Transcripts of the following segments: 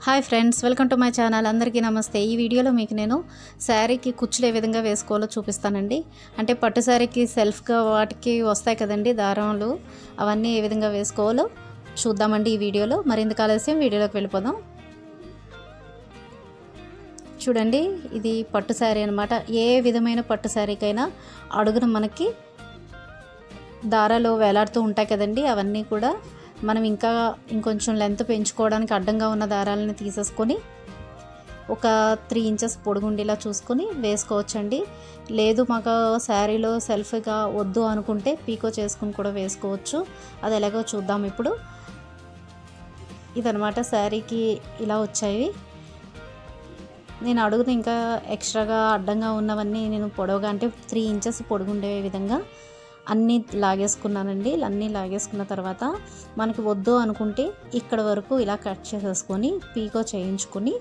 Hi friends, welcome to my channel. అందరికీ నమస్తే. ఈ వీడియోలో మీకు నేను శారీకి కుచ్చులు ఏ విధంగా వేసుకోవాలో చూపిస్తానండి. అంటే పట్టు శారీకి సెల్ఫ్గా వాటికి వస్తాయి కదండి దారాలు, అవన్నీ ఏ విధంగా వేసుకోవాలో చూద్దామండి ఈ వీడియోలో. మరింత ఆలస్యం వీడియోలోకి వెళ్ళిపోదాం. చూడండి, ఇది పట్టు శారీ అనమాట. ఏ విధమైన పట్టు శారీకైనా అడుగున మనకి దారాలు వేలాడుతూ ఉంటాయి కదండి. అవన్నీ కూడా మనం ఇంకొంచెం లెంత్ పెంచుకోవడానికి అడ్డంగా ఉన్న దారాలని తీసేసుకొని ఒక 3 ఇంచెస్ పొడుగుండేలా చూసుకొని వేసుకోవచ్చండి. లేదు మాకు శారీలో సెల్ఫ్గా వద్దు అనుకుంటే పీకో చేసుకుని కూడా వేసుకోవచ్చు. అది ఎలాగో చూద్దాం ఇప్పుడు. ఇదనమాట శారీకి ఇలా వచ్చాయి. నేను అడుగుతూ ఇంకా ఎక్స్ట్రాగా అడ్డంగా ఉన్నవన్నీ నేను పొడవుగా అంటే 3 ఇంచెస్ పొడుగుండే విధంగా అన్నీ లాగేసుకున్నానండి. అన్నీ లాగేసుకున్న తర్వాత మనకి వద్దు అనుకుంటే ఇక్కడ వరకు ఇలా కట్ చేసేసుకొని పీకో చేయించుకొని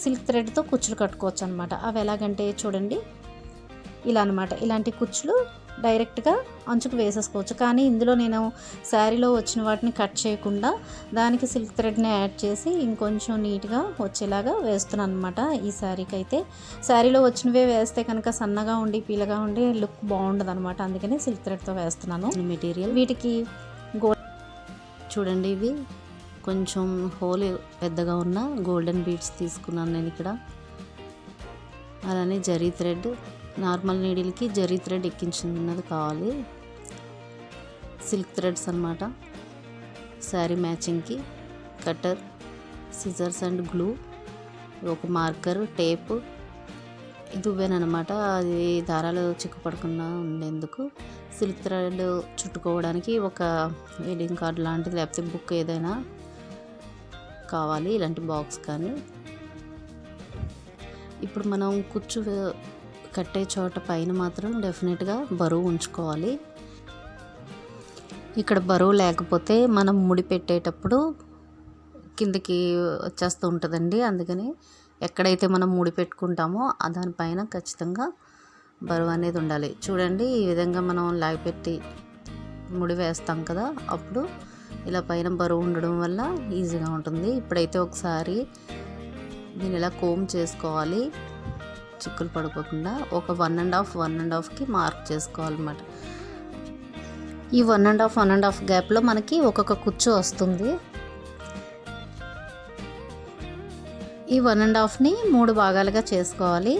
సిల్క్ థ్రెడ్తో కుచ్చులు కట్టుకోవచ్చు అనమాట. అవి ఎలాగంటే చూడండి, ఇలా అనమాట. ఇలాంటి కుచ్చులు డైరెక్ట్గా అంచుకు వేసేసుకోవచ్చు. కానీ ఇందులో నేను శారీలో వచ్చిన వాటిని కట్ చేయకుండా దానికి సిల్క్ థ్రెడ్ని యాడ్ చేసి ఇంకొంచెం నీట్గా వచ్చేలాగా వేస్తున్నాను అనమాట. ఈ శారీకి అయితే శారీలో వచ్చినవే వేస్తే కనుక సన్నగా ఉండి పీలగా ఉండి లుక్ బాగుండదు అనమాట. అందుకని సిల్క్ థ్రెడ్తో వేస్తున్నాను మెటీరియల్. వీటికి చూడండి, ఇవి కొంచెం హోల్ పెద్దగా ఉన్న గోల్డెన్ బీడ్స్ తీసుకున్నాను నేను ఇక్కడ. అలానే జరీ థ్రెడ్, నార్మల్ నీడిల్కి జరీ థ్రెడ్ ఎక్కించినది కావాలి. సిల్క్ థ్రెడ్స్ అనమాట. శారీ మ్యాచింగ్కి కటర్, సిజర్స్ అండ్ గ్లూ, ఒక మార్కర్, టేప్, దువ్వెనమాట. అది దారాలు చిక్కుపడకుండా ఉండేందుకు. సిల్క్ థ్రెడ్ చుట్టుకోవడానికి ఒక వెడ్డింగ్ కార్డ్ లాంటిది లేకపోతే బుక్ ఏదైనా కావాలి, ఇలాంటి బాక్స్ కానీ. ఇప్పుడు మనం కుచ్చు కట్టే చోట పైన మాత్రం డెఫినెట్గా బరువు ఉంచుకోవాలి. ఇక్కడ బరువు లేకపోతే మనం ముడి పెట్టేటప్పుడు కిందకి వచ్చేస్తూ ఉంటుందండి. అందుకని ఎక్కడైతే మనం ముడి పెట్టుకుంటామో దానిపైన ఖచ్చితంగా బరువు అనేది ఉండాలి. చూడండి, ఈ విధంగా మనం లాగిపెట్టి ముడి వేస్తాం కదా, అప్పుడు ఇలా పైన బరువు ఉండడం వల్ల ఈజీగా ఉంటుంది. ఇప్పుడైతే ఒకసారి దీన్ని ఇలా కోమ్ చేసుకోవాలి, చిక్కులు పడిపోకుండా. ఒక 1.5కి మార్క్ చేసుకోవాలన్నమాట. ఈ 1.5 గ్యాప్లో మనకి ఒక్కొక్క కుచ్చు వస్తుంది. ఈ 1.5ని 3 భాగాలుగా చేసుకోవాలి.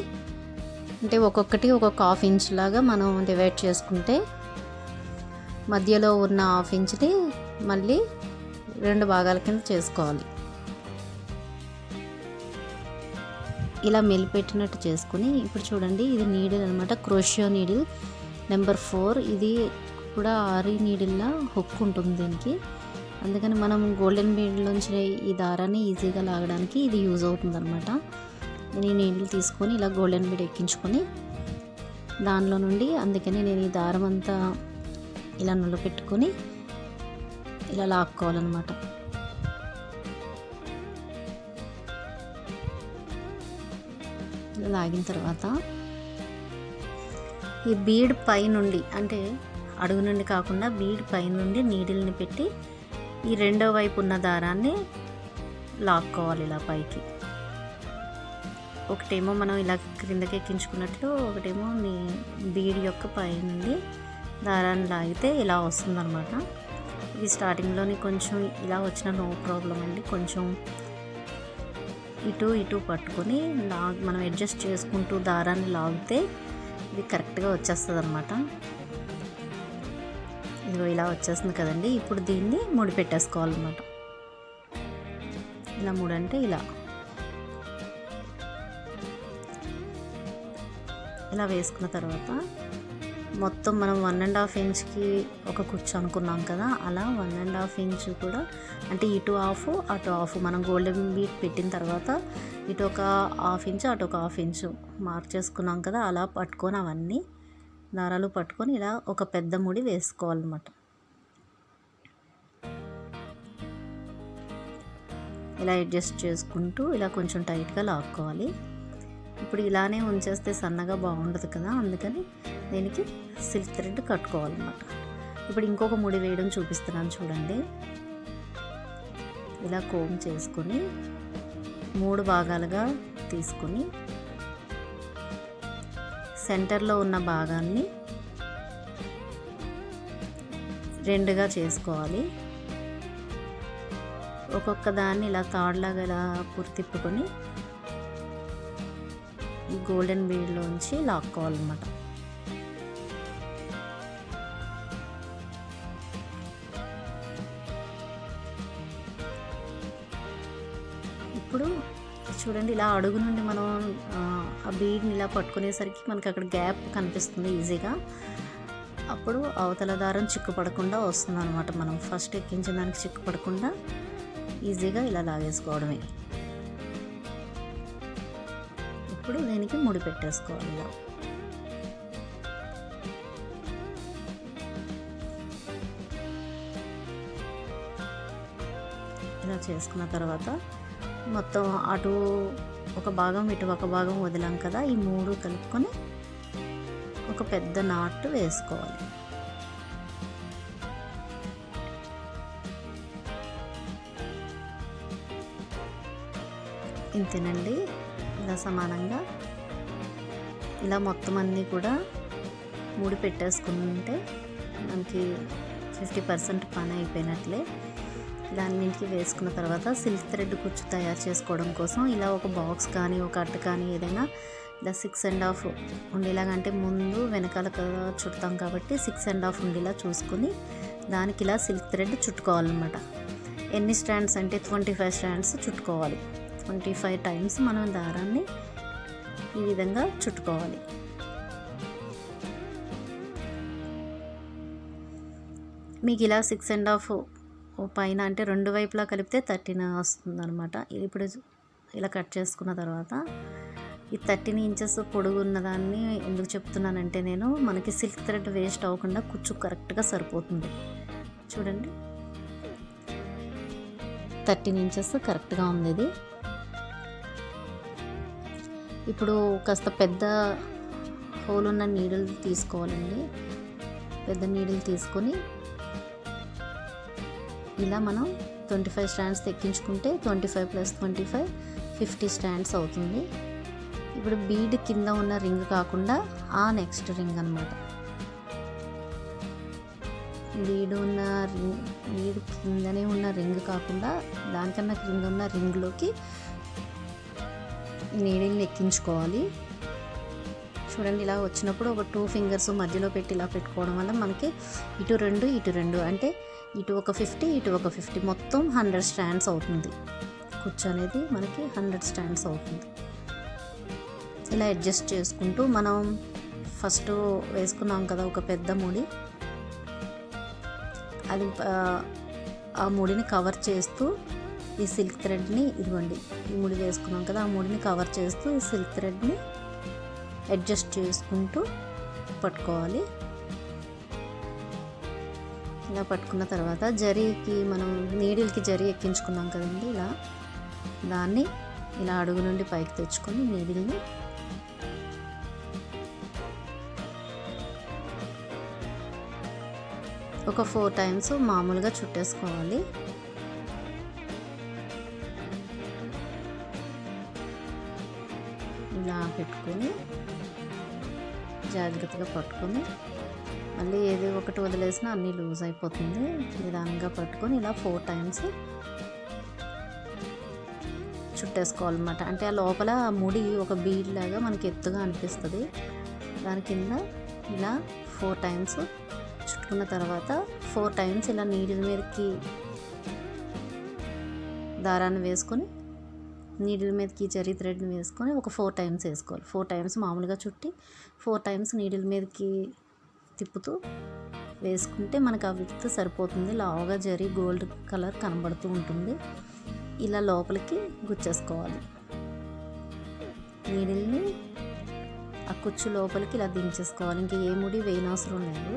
అంటే ఒక్కొక్కటి ఒక్కొక్క 1/2 ఇంచ్ లాగా మనం డివైడ్ చేసుకుంటే మధ్యలో ఉన్న 1/2 ఇంచ్ని మళ్ళీ 2 భాగాల కింద చేసుకోవాలి. ఇలా మెలిపెట్టినట్టు చేసుకుని ఇప్పుడు చూడండి, ఇది నీడిల్ అనమాట. క్రోషియో నీడిల్ నెంబర్ 4. ఇది కూడా ఆరీ నీడిల్లా హుక్ ఉంటుంది దీనికి. అందుకని మనం గోల్డెన్ బీడ్లోంచి ఈ దారాన్ని ఈజీగా లాగడానికి ఇది యూజ్ అవుతుంది అనమాట. నేను ఈ నీడిల్ తీసుకొని ఇలా గోల్డెన్ బీడ్ ఎక్కించుకొని దానిలో నుండి, అందుకని నేను ఈ దారం అంతా ఇలా నిలబెట్టుకొని ఇలా లాక్కోవాలన్నమాట. లాగిన తర్వాత ఈ బీడ్ పై నుండి, అంటే అడుగు నుండి కాకుండా బీడ్ పై నుండి నీడిల్ని పెట్టి ఈ రెండో వైపు ఉన్న దారాన్ని లాక్కోవాలి ఇలా పైకి. ఒకటేమో మనం ఇలా క్రిందకి ఎక్కించుకున్నట్లు, ఒకటేమో బీడ్ యొక్క పై నుండి దారాన్ని లాగితే ఇలా వస్తుందన్నమాట. ఇది స్టార్టింగ్లోని కొంచెం ఇలా వచ్చిన నో ప్రాబ్లం అండి. కొంచెం ఇటు పట్టుకొని మనం అడ్జస్ట్ చేసుకుంటూ దారాన్ని లాగితే ఇది కరెక్ట్గా వచ్చేస్తుంది అనమాట. ఇదిగో ఇలా వచ్చేస్తుంది కదండి. ఇప్పుడు దీన్ని ముడి పెట్టేసుకోవాలన్నమాట. ఇలా ముడంటే ఇలా వేసుకున్న తర్వాత మొత్తం మనం 1.5 ఇంచ్కి ఒక కుచ్చు అనుకున్నాం కదా, అలా 1.5 ఇంచ్ కూడా, అంటే ఇటు హాఫ్ అటు హాఫ్, మనం గోల్డెన్ బీట్ పెట్టిన తర్వాత ఇటు ఒక 1/2 ఇంచ్ అటు ఒక 1/2 ఇంచ్ మార్క్ చేసుకున్నాం కదా, అలా పట్టుకొని అవన్నీ దారాలు పట్టుకొని ఇలా ఒక పెద్ద ముడి వేసుకోవాలన్నమాట. ఇలా అడ్జస్ట్ చేసుకుంటూ ఇలా కొంచెం టైట్గా లాక్కోవాలి. ఇప్పుడు ఇలానే ఉంచేస్తే సన్నగా బాగుండదు కదా, అందుకని దీనికి సిల్క్ థ్రెడ్ కట్టుకోవాలన్నమాట. ఇప్పుడు ఇంకొక ముడి వేయడం చూపిస్తున్నాను చూడండి. ఇలా కోమ్ చేసుకొని 3 భాగాలుగా తీసుకుని సెంటర్లో ఉన్న భాగాన్ని 2గా చేసుకోవాలి. ఒక్కొక్క దాన్ని ఇలా తాడులాగా ఇలా తిప్పుకొని ఈ గోల్డెన్ బీడ్లోంచి లాక్కోవాలన్నమాట. ఇప్పుడు చూడండి, ఇలా అడుగు నుండి మనం ఆ బీడ్ని ఇలా పట్టుకునేసరికి మనకి అక్కడ గ్యాప్ కనిపిస్తుంది ఈజీగా. అప్పుడు అవతల దారం చిక్కుపడకుండా వస్తుంది అనమాట. మనం ఫస్ట్ ఎక్కించిన దానికి చిక్కుపడకుండా ఈజీగా ఇలా లాగేసుకోవడమే. ఇప్పుడు దీనికి ముడి పెట్టేసుకోవాలి. ఇలా చేసుకున్న తర్వాత మొత్తం అటు ఒక భాగం ఇటు ఒక భాగం వదిలాం కదా, ఈ 3 కలుపుకొని ఒక పెద్ద నాట్ వేసుకోవాలి. ఇంతేనండి. ఇలా సమానంగా ఇలా మొత్తం అన్నీ కూడా ముడి పెట్టేసుకుంటే మనకి 50% పని అయిపోయినట్లే. ఇలా అన్నింటికి వేసుకున్న తర్వాత సిల్క్ థ్రెడ్ కుచ్చు తయారు చేసుకోవడం కోసం ఇలా ఒక బాక్స్ కానీ ఒక అట్ట కానీ ఏదైనా ఇలా 6.5 ఉండేలాగంటే ముందు వెనకాల చుడతాం కాబట్టి 6.5 ఉండేలా చూసుకుని దానికి ఇలా సిల్క్ థ్రెడ్ చుట్టుకోవాలన్నమాట. ఎన్ని స్టాండ్స్ అంటే 25 స్టాండ్స్ చుట్టుకోవాలి. 25 టైమ్స్ మనం దారాన్ని ఈ విధంగా చుట్టుకోవాలి. మీకు ఇలా 6.5 పైన అంటే 2 వైపులా కలిపితే 13 వస్తుంది అనమాట. ఇప్పుడు ఇలా కట్ చేసుకున్న తర్వాత ఈ 13 ఇంచెస్ పొడుగు ఉన్నదాన్ని ఎందుకు చెప్తున్నానంటే నేను మనకి సిల్క్ థ్రెడ్ వేస్ట్ అవ్వకుండా కుచ్చు కరెక్ట్గా సరిపోతుంది. చూడండి, 13 ఇంచెస్ కరెక్ట్గా ఉంది ఇది. ఇప్పుడు కాస్త పెద్ద హోల్ ఉన్న నీడిల్ తీసుకోవాలండి. పెద్ద నీడిల్ తీసుకొని ఇలా మనం 25 స్టాండ్స్ ఎక్కించుకుంటే 25 + 25 50 స్టాండ్స్ అవుతుంది. ఇప్పుడు బీడ్ కింద ఉన్న రింగ్ కాకుండా ఆ నెక్స్ట్ రింగ్ అన్నమాట. బీడ్ కిందనే ఉన్న రింగ్ కాకుండా దానికన్నా కింద ఉన్న రింగ్లోకి నీడిల్ని ఎక్కించుకోవాలి. చూడండి, ఇలా వచ్చినప్పుడు ఒక 2 ఫింగర్స్ మధ్యలో పెట్టి ఇలా పెట్టుకోవడం వల్ల మనకి ఇటు 2 ఇటు 2 అంటే ఇటు ఒక 50 ఇటు ఒక 50 మొత్తం 100 స్టాండ్స్ అవుతుంది. కుచ్చు అనేది మనకి 100 స్టాండ్స్ అవుతుంది. ఇలా అడ్జస్ట్ చేసుకుంటూ మనం ఫస్ట్ వేసుకున్నాం కదా ఒక పెద్ద ముడి, అది ఆ ముడిని కవర్ చేస్తూ ఈ సిల్క్ థ్రెడ్ని ఇదిగోండి ఈ ముడి వేసుకున్నాం కదా, ఆ ముడిని కవర్ చేస్తూ ఈ సిల్క్ థ్రెడ్ని అడ్జస్ట్ చేసుకుంటూ పట్టుకోవాలి. ఇలా పట్టుకున్న తర్వాత జరీకి మనం నీడిల్కి జరీ ఎక్కించుకున్నాం కదండి, ఇలా దాన్ని ఇలా అడుగు నుండి పైకి తెచ్చుకొని నీడిల్ని ఒక 4 టైమ్స్ మామూలుగా చుట్టేసుకోవాలి. ఇలా పెట్టుకొని జాగ్రత్తగా పట్టుకొని మళ్ళీ ఏది ఒకటి వదిలేసినా అన్నీ లూజ్ అయిపోతుంది. నిదానంగా పట్టుకొని ఇలా 4 టైమ్స్ చుట్టేసుకోవాలన్నమాట. అంటే ఆ లోపల ముడి ఒక బీడ్ లాగా మనకి ఎత్తుగా అనిపిస్తుంది. దాని కింద ఇలా 4 టైమ్స్ చుట్టుకున్న తర్వాత 4 టైమ్స్ ఇలా నీడిల్ మీదకి దారాన్ని వేసుకొని నీడిల్ మీదకి జరీ థ్రెడ్ని వేసుకొని ఒక 4 టైమ్స్ వేసుకోవాలి. 4 టైమ్స్ మామూలుగా చుట్టి 4 టైమ్స్ నీడిల్ మీదకి తిప్పుతూ వేసుకుంటే మనకు ఆ విత్ సరిపోతుంది. లావుగా జరీ గోల్డ్ కలర్ కనబడుతూ ఉంటుంది. ఇలా లోపలికి గుచ్చేసుకోవాలి. నీడిల్ని ఆ కుచ్చు లోపలికి ఇలా దించేసుకోవాలి. ఇంక ఏ ముడి వేయనవసరం లేదు.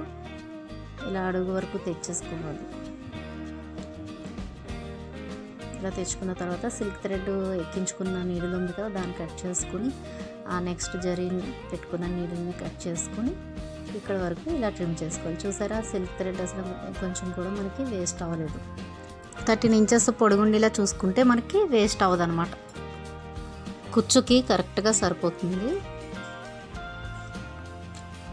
ఇలా అడుగు వరకు తెచ్చేసుకోవాలి. ఇలా తెచ్చుకున్న తర్వాత సిల్క్ థ్రెడ్ ఎక్కించుకున్న నీడిల్ ఉంది కదా, దాన్ని కట్ చేసుకుని ఆ నెక్స్ట్ జరీని పెట్టుకున్న నీడిల్ని కట్ చేసుకుని ఇక్కడ వరకు ఇలా ట్రిమ్ చేసుకోవాలి. చూసారా, సిల్క్ థ్రెడ్ అసలు కొంచెం కూడా మనకి వేస్ట్ అవ్వలేదు. 13 ఇంచెస్ పొడుగుండేలా చూసుకుంటే మనకి వేస్ట్ అవ్వదు అనమాట. కుచ్చుకి కరెక్ట్గా సరిపోతుంది.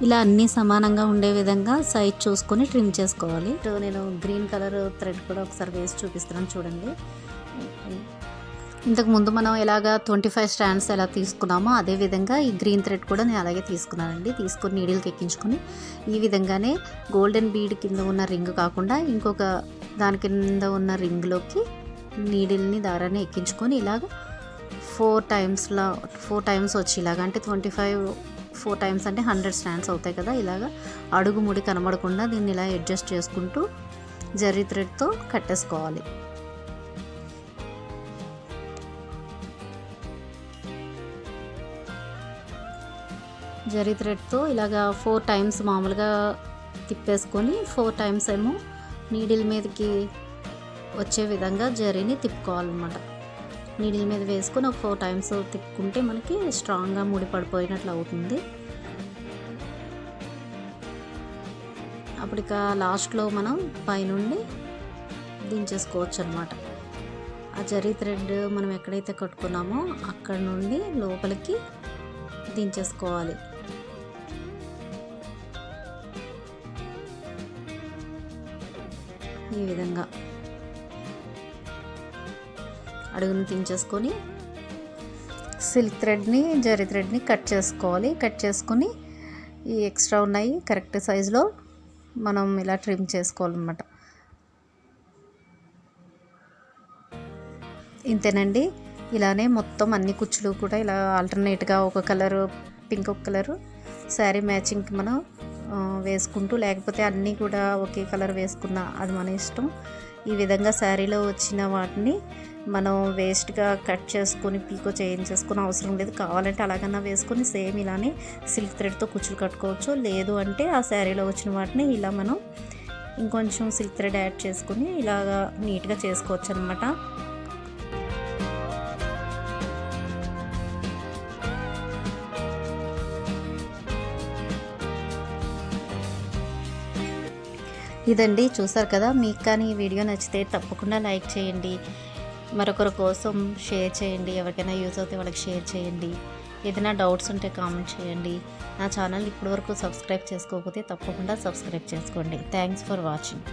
ఇలా అన్నీ సమానంగా ఉండే విధంగా సైజ్ చూసుకొని ట్రిమ్ చేసుకోవాలి. నేను గ్రీన్ కలర్ థ్రెడ్ కూడా ఒకసారి వేసి చూపిస్తున్నాను చూడండి. ఇంతకుముందు మనం ఎలాగా 25 స్టాండ్స్ ఎలా తీసుకున్నామో అదే విధంగా ఈ గ్రీన్ థ్రెడ్ కూడా నేను అలాగే తీసుకున్నానండి. తీసుకొని నీడిల్కి ఎక్కించుకొని ఈ విధంగానే గోల్డెన్ బీడ్ కింద ఉన్న రింగ్ కాకుండా ఇంకొక దాని కింద ఉన్న రింగ్లోకి నీడిల్ని దారాన్ని ఎక్కించుకొని ఇలాగ 4 టైమ్స్ వచ్చి ఇలాగ అంటే 4 టైమ్స్ అంటే 100 స్టాండ్స్ అవుతాయి కదా. ఇలాగ అడుగు ముడి కనబడకుండా దీన్ని ఇలా అడ్జస్ట్ చేసుకుంటూ జరీ థ్రెడ్తో కట్టేసుకోవాలి. జరీ థ్రెడ్తో ఇలాగా 4 టైమ్స్ మామూలుగా తిప్పేసుకొని 4 టైమ్స్ ఏమో నీడిల్ మీదకి వచ్చే విధంగా జరీని తిప్పుకోవాలన్నమాట. నీడిల్ మీద వేసుకొని ఒక 4 టైమ్స్ తిప్పుకుంటే మనకి స్ట్రాంగ్గా ముడి పడిపోయినట్లు అవుతుంది. అప్పుడు ఇక లాస్ట్లో మనం పైనుండి దించేసుకోవచ్చు అనమాట. ఆ జరీ థ్రెడ్ మనం ఎక్కడైతే కట్టుకున్నామో అక్కడ నుండి లోపలికి దించేసుకోవాలి. ఈ విధంగా అడుగును దించేసుకొని సిల్క్ థ్రెడ్ని జరీ థ్రెడ్ని కట్ చేసుకోవాలి. కట్ చేసుకొని ఈ ఎక్స్ట్రా ఉన్నాయి కరెక్ట్ సైజులో మనం ఇలా ట్రిమ్ చేసుకోవాలన్నమాట. ఇంతేనండి. ఇలానే మొత్తం అన్ని కుచ్చులు కూడా ఇలా ఆల్టర్నేట్గా ఒక కలరు పింక్ ఒక కలరు శారీ మ్యాచింగ్కి మనం వేసుకుంటూ, లేకపోతే అన్నీ కూడా ఒకే కలర్ వేసుకున్నా అది మన ఇష్టం. ఈ విధంగా శారీలో వచ్చిన వాటిని మనం వేస్ట్గా కట్ చేసుకొని పీకో చేయించేసుకుని అవసరం లేదు. కావాలంటే అలాగన్నా వేసుకొని సేమ్ ఇలానే సిల్క్ థ్రెడ్తో కుచ్చులు కట్టుకోవచ్చు. లేదు అంటే ఆ శారీలో వచ్చిన వాటిని ఇలా మనం ఇంకొంచెం సిల్క్ థ్రెడ్ యాడ్ చేసుకుని ఇలాగా నీట్గా చేసుకోవచ్చు అనమాట. ఇదండి, చూసారు కదా. మీకు కానీ ఈ వీడియో నచ్చితే తప్పకుండా లైక్ చేయండి, మరొకరి కోసం షేర్ చేయండి, ఎవరికైనా యూజ్ అవుతే వాళ్ళకి షేర్ చేయండి. ఏదైనా డౌట్స్ ఉంటే కామెంట్ చేయండి. నా ఛానల్ ఇప్పటివరకు సబ్స్క్రైబ్ చేసుకోకపోతే తప్పకుండా సబ్స్క్రైబ్ చేసుకోండి. Thanks for watching.